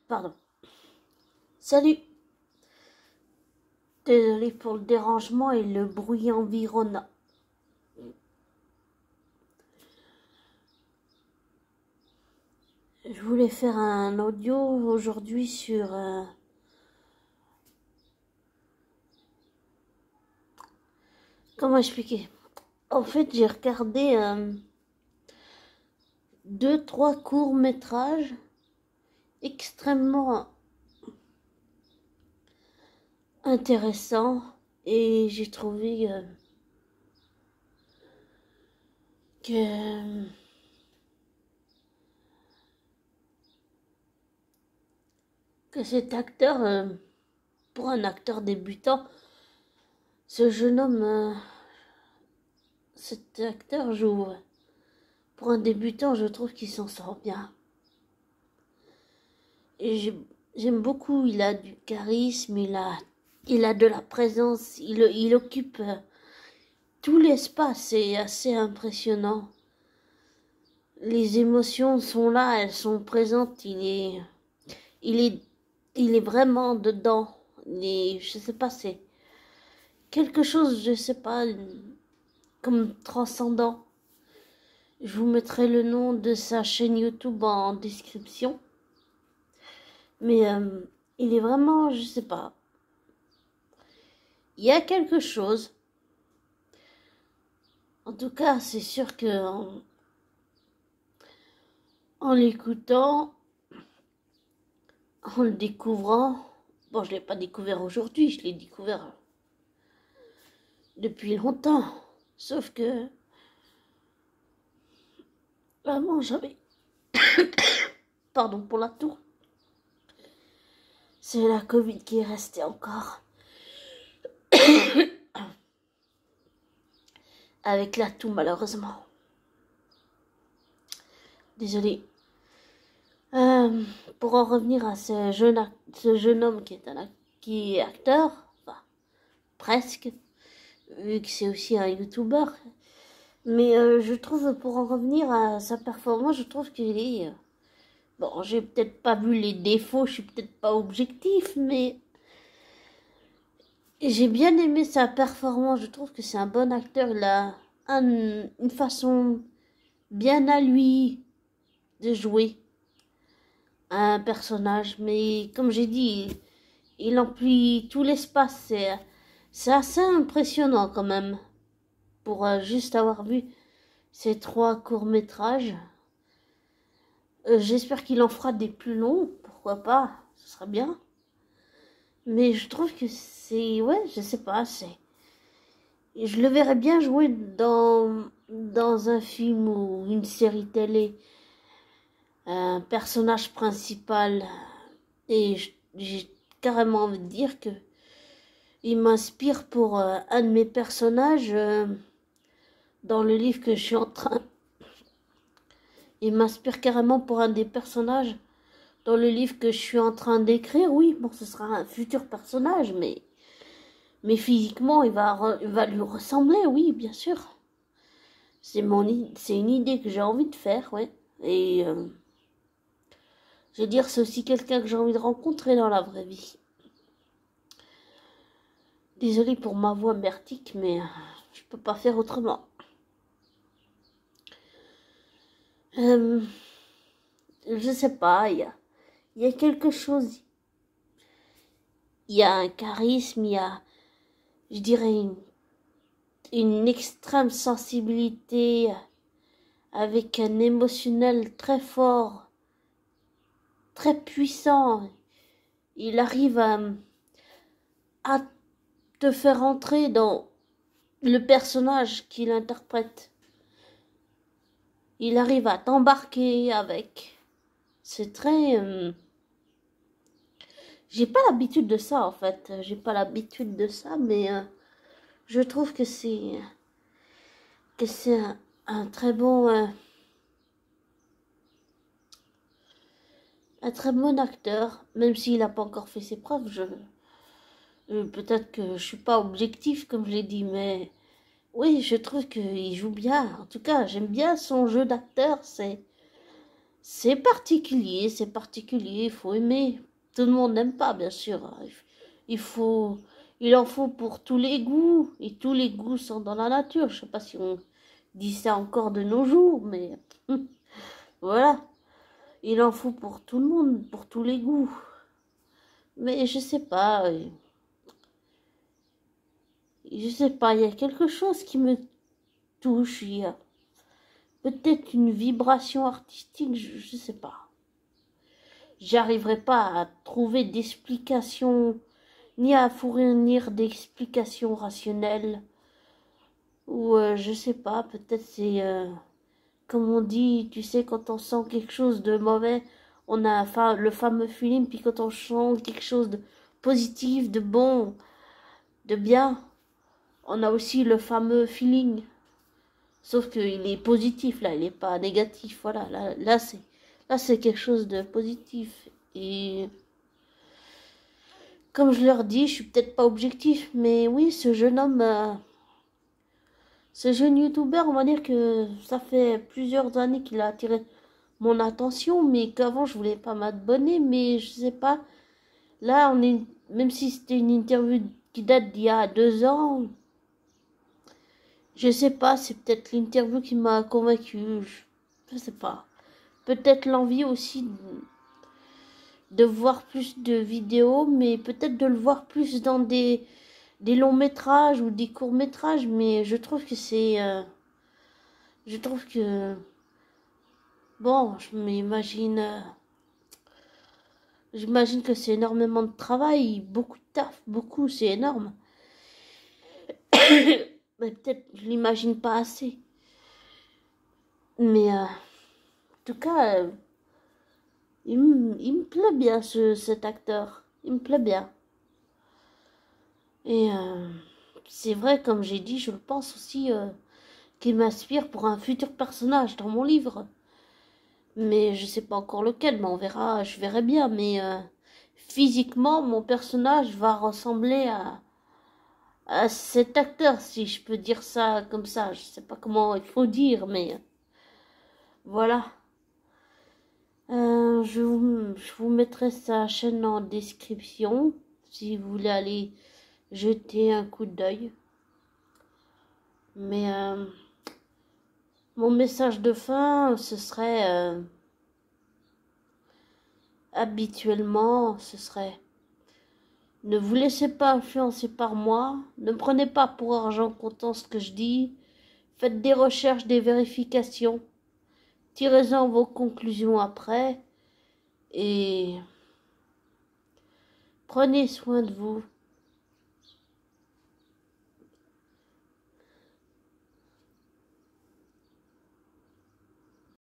Pardon. Salut. Désolé pour le dérangement et le bruit environnant. Je voulais faire un audio aujourd'hui sur comment expliquer. En fait, j'ai regardé 2-3 courts-métrages extrêmement intéressants et j'ai trouvé que cet acteur, pour un acteur débutant, ce jeune homme, cet acteur joue, pour un débutant, je trouve qu'il s'en sort bien. Et j'aime beaucoup, il a du charisme, il a de la présence, il occupe tout l'espace, c'est assez impressionnant. Les émotions sont là, elles sont présentes, il est vraiment dedans. Je sais pas, c'est quelque chose, je sais pas, comme transcendant. Je vous mettrai le nom de sa chaîne YouTube en description. Mais il est vraiment, je sais pas. Il y a quelque chose. En tout cas, c'est sûr que en l'écoutant, en le découvrant, bon, je l'ai pas découvert aujourd'hui, je l'ai découvert depuis longtemps. Sauf que vraiment, j'avais pardon pour la toux. C'est la Covid qui est restée encore. Avec la toux, malheureusement. Désolée. Pour en revenir à ce jeune homme qui est acteur, enfin, presque, vu que c'est aussi un YouTuber. Mais je trouve, pour en revenir à sa performance, je trouve qu'il est... bon, j'ai peut-être pas vu les défauts, je suis peut-être pas objectif, mais j'ai bien aimé sa performance. Je trouve que c'est un bon acteur. Il a une façon bien à lui de jouer un personnage. Mais comme j'ai dit, il emplit tout l'espace. C'est assez impressionnant quand même. Pour juste avoir vu ces 3 courts-métrages. J'espère qu'il en fera des plus longs. Pourquoi pas, ce serait bien. Mais je trouve que c'est... ouais, je sais pas, c'est... je le verrais bien jouer dans un film ou une série télé. Un personnage principal. Et j'ai carrément envie de dire que il m'inspire pour un de mes personnages dans le livre que je suis en train... il m'inspire carrément pour un des personnages dans le livre que je suis en train d'écrire. Oui, bon, ce sera un futur personnage, mais physiquement, il va lui ressembler, oui, bien sûr. C'est une idée que j'ai envie de faire, ouais. Et je veux dire, c'est aussi quelqu'un que j'ai envie de rencontrer dans la vraie vie. Désolée pour ma voix merdique, mais je peux pas faire autrement. Je sais pas, il y a quelque chose. Il y a un charisme, il y a, je dirais, une extrême sensibilité avec un émotionnel très fort, très puissant. Il arrive à te faire entrer dans le personnage qu'il interprète. Il arrive à t'embarquer avec. C'est très... j'ai pas l'habitude de ça, en fait. J'ai pas l'habitude de ça, mais je trouve que c'est un très bon... un très bon acteur, même s'il n'a pas encore fait ses preuves. Peut-être que je suis pas objectif, comme je l'ai dit, mais oui, je trouve qu'il joue bien. En tout cas, j'aime bien son jeu d'acteur. c'est particulier, il faut aimer. Tout le monde n'aime pas, bien sûr. Il faut, il en faut pour tous les goûts, et tous les goûts sont dans la nature. Je sais pas si on dit ça encore de nos jours, mais voilà. Il en faut pour tout le monde, pour tous les goûts. Mais je sais pas, il y a quelque chose qui me touche, il y a peut-être une vibration artistique, je sais pas. J'arriverai pas à trouver d'explication, ni à fournir d'explications rationnelles. Ou je sais pas, peut-être c'est comme on dit, tu sais, quand on sent quelque chose de mauvais, on a le fameux feeling, puis quand on sent quelque chose de positif, de bon, de bien, on a aussi le fameux feeling. Sauf qu'il est positif, là, il n'est pas négatif. Voilà, là c'est quelque chose de positif. Et comme je leur dis, je suis peut-être pas objectif, mais oui, ce jeune homme, ce jeune youtubeur, on va dire que ça fait plusieurs années qu'il a attiré mon attention, mais qu'avant je voulais pas m'abonner, mais je sais pas. Là, même si c'était une interview qui date d'il y a 2 ans, je sais pas, c'est peut-être l'interview qui m'a convaincu. Je sais pas. Peut-être l'envie aussi de voir plus de vidéos, mais peut-être de le voir plus dans des longs métrages ou des courts métrages, mais je trouve que je trouve que, bon, j'imagine que c'est énormément de travail, beaucoup de taf, beaucoup, c'est énorme. Mais peut-être je l'imagine pas assez. Mais en tout cas, il me plaît bien cet acteur. Il me plaît bien. Et c'est vrai, comme j'ai dit, je le pense aussi, qu'il m'inspire pour un futur personnage dans mon livre. Mais je sais pas encore lequel, mais on verra, je verrai bien. Mais physiquement, mon personnage va ressembler à cet acteur, si je peux dire ça comme ça. Je sais pas comment il faut dire, mais voilà. Je vous mettrai sa chaîne en description si vous voulez aller jeter un coup d'œil. Mais mon message de fin, ce serait habituellement, ce serait: ne vous laissez pas influencer par moi, ne prenez pas pour argent comptant ce que je dis, faites des recherches, des vérifications, tirez-en vos conclusions après et prenez soin de vous.